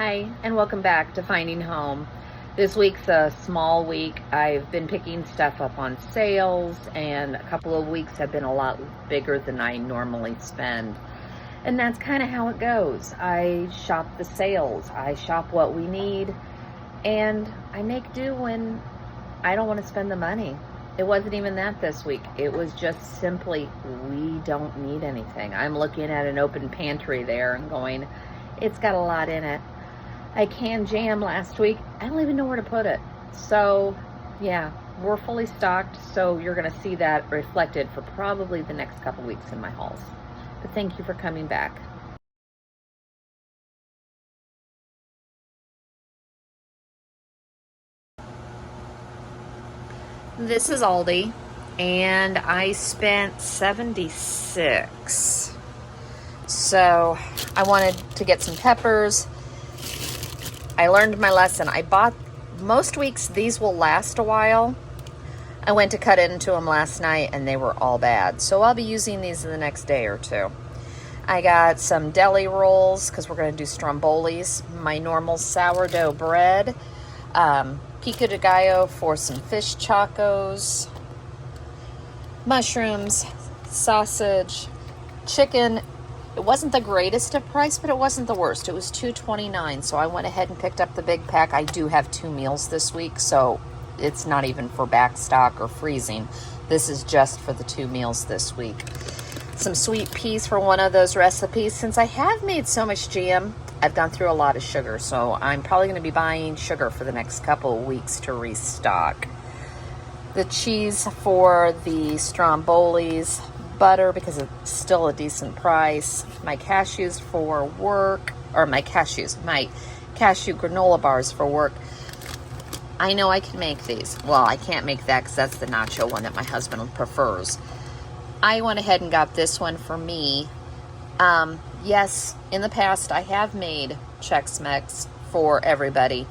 Hi, and welcome back to Finding Home. This week's a small week. I've been picking stuff up on sales, and a couple of weeks have been a lot bigger than I normally spend. And that's kind of how it goes. I shop the sales, I shop what we need, and I make do when I don't want to spend the money. It wasn't even that this week. It was just simply, we don't need anything. I'm looking at an open pantry there and going, it's got a lot in it. I canned jam last week. I don't even know where to put it. So, yeah, we're fully stocked. So you're going to see that reflected for probably the next couple weeks in my hauls. But thank you for coming back. This is Aldi, and I spent $76. So I wanted to get some peppers. I learned my lesson. I bought, most weeks these will last a while. I went to cut into them last night and they were all bad. So I'll be using these in the next day or two. I got some deli rolls because we're going to do strombolis. My normal sourdough bread. Pico de gallo for some fish tacos. Mushrooms, sausage, chicken. It wasn't the greatest of price, but it wasn't the worst. It was $2.29, so I went ahead and picked up the big pack. I do have 2 meals this week, so it's not even for back stock or freezing. This is just for the 2 meals this week. Some sweet peas for one of those recipes. Since I have made so much jam, I've gone through a lot of sugar, so I'm probably going to be buying sugar for the next couple of weeks to restock. The cheese for the strombolis, butter because it's still a decent price, my cashews for work, or my cashew granola bars for work. I know I can make these. Well, I can't make that because that's the nacho one that my husband prefers. I went ahead and got this one for me. Yes, in the past I have made Chex Mix for everybody,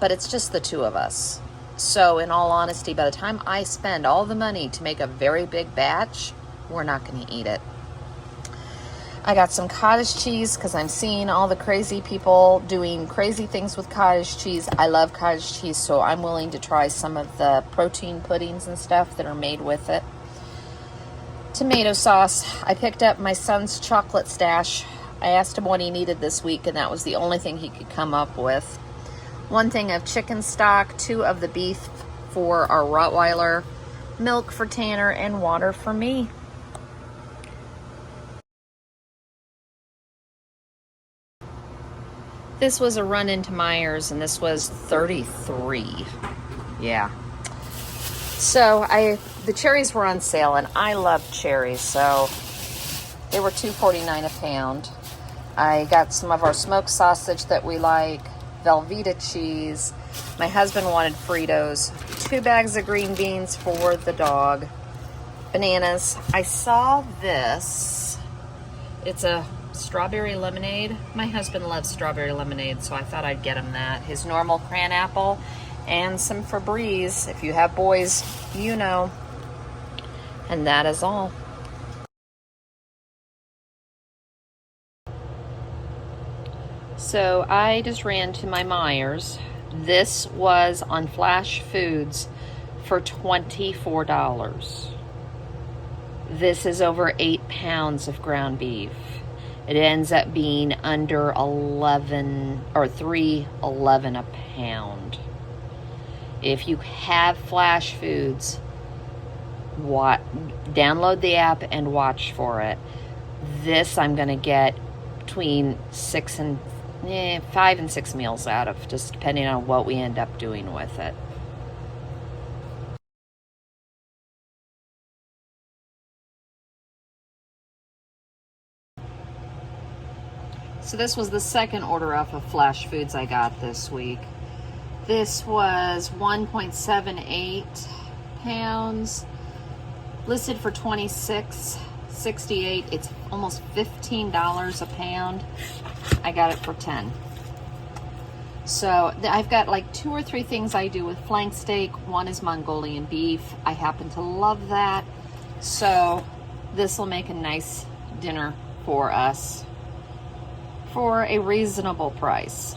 but it's just the 2 of us. So in all honesty, by the time I spend all the money to make a very big batch, we're not going to eat it. I got some cottage cheese because I'm seeing all the crazy people doing crazy things with cottage cheese. I love cottage cheese, so I'm willing to try some of the protein puddings and stuff that are made with it. Tomato sauce. I picked up my son's chocolate stash. I asked him what he needed this week, and that was the only thing he could come up with. 1 thing of chicken stock, 2 of the beef for our Rottweiler, milk for Tanner, and water for me. This was a run into Meijers, and this was $33. Yeah. So the cherries were on sale, and I love cherries, so they were $2.49 a pound. I got some of our smoked sausage that we like, Velveeta cheese. My husband wanted Fritos. 2 bags of green beans for the dog. Bananas. I saw this. It's a strawberry lemonade. My husband loves strawberry lemonade, so I thought I'd get him that. His normal cran apple and some Febreze. If you have boys, you know. And that is all. So I just ran to my Meijers. This was on Flash Foods for $24. This is over 8 pounds of ground beef. It ends up being under 11 or $3.11 a pound. If you have Flash Foods, download the app and watch for it. This I'm going to get between 5 and 6 meals out of, just depending on what we end up doing with it. So this was the second order off of Flash Foods I got this week. This was 1.78 pounds, listed for $26.68. It's almost $15 a pound. I got it for $10. So I've got like 2 or 3 things I do with flank steak. One is Mongolian beef. I happen to love that. So this will make a nice dinner for us for a reasonable price.